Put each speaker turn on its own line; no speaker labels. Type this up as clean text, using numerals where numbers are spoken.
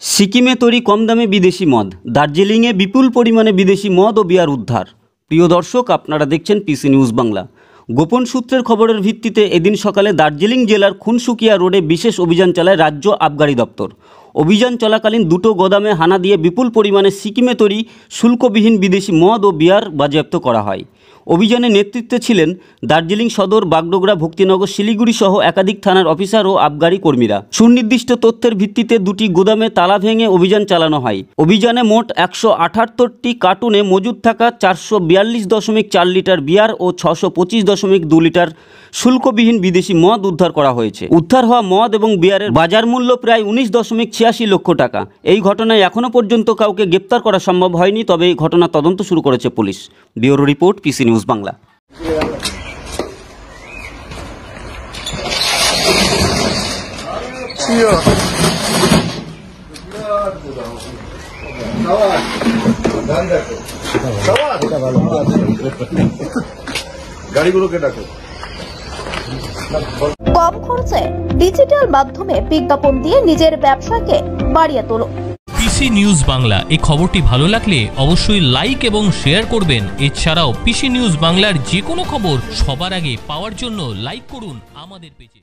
সিকিমে তৈরি কম দামে বিদেশি মদ, দার্জিলিংয়ে বিপুল পরিমাণে বিদেশি মদ ও বিয়ার উদ্ধার। প্রিয় দর্শক, আপনারা দেখছেন পিসি নিউজ বাংলা। গোপন সূত্রের খবরের ভিত্তিতে এদিন সকালে দার্জিলিং জেলার খুনসুকিয়া রোডে বিশেষ অভিযান চালায় রাজ্য আবগারি দপ্তর। অভিযান চলাকালীন দুটো গোদামে হানা দিয়ে বিপুল পরিমাণে সিকিমে তৈরি শুল্কবিহীন বিদেশি মদ ও বিয়ার বাজেয়াপ্ত করা হয়। অভিযানে নেতৃত্বে ছিলেন দার্জিলিং সদর, বাগডোগরা, ভক্তিনগর, শিলিগুড়ি সহ একাধিক থানার অফিসার ও আবগারি কর্মীরা। সুনির্দিষ্ট তথ্যের ভিত্তিতে দুটি গুদামে তালা ভেঙে অভিযান চালানো হয়। অভিযানে মোট 178টি কার্টুনে মজুদ থাকা 442.4 লিটার বিয়ার ও 625.2 লিটার শুল্কবিহীন বিদেশি মদ উদ্ধার করা হয়েছে। উদ্ধার হওয়া মদ এবং বিয়ারের বাজার মূল্য প্রায় 19.86 লক্ষ টাকা। এই ঘটনায় এখনও পর্যন্ত কাউকে গ্রেপ্তার করা সম্ভব হয়নি, তবে এই ঘটনার তদন্ত শুরু করেছে police. Bureau report, PC news Bangla.
কম খরচে ডিজিটাল মাধ্যমে বিজ্ঞাপন দিয়ে নিজের ব্যবসাকে বাড়িয়ে তোলো।
পিসি নিউজ বাংলা এই খবরটি ভালো লাগলে অবশ্যই লাইক এবং শেয়ার করবেন। এছাড়াও পিসি নিউজ বাংলার যে কোনো খবর সবার আগে পাওয়ার জন্য লাইক করুন আমাদের পেজে।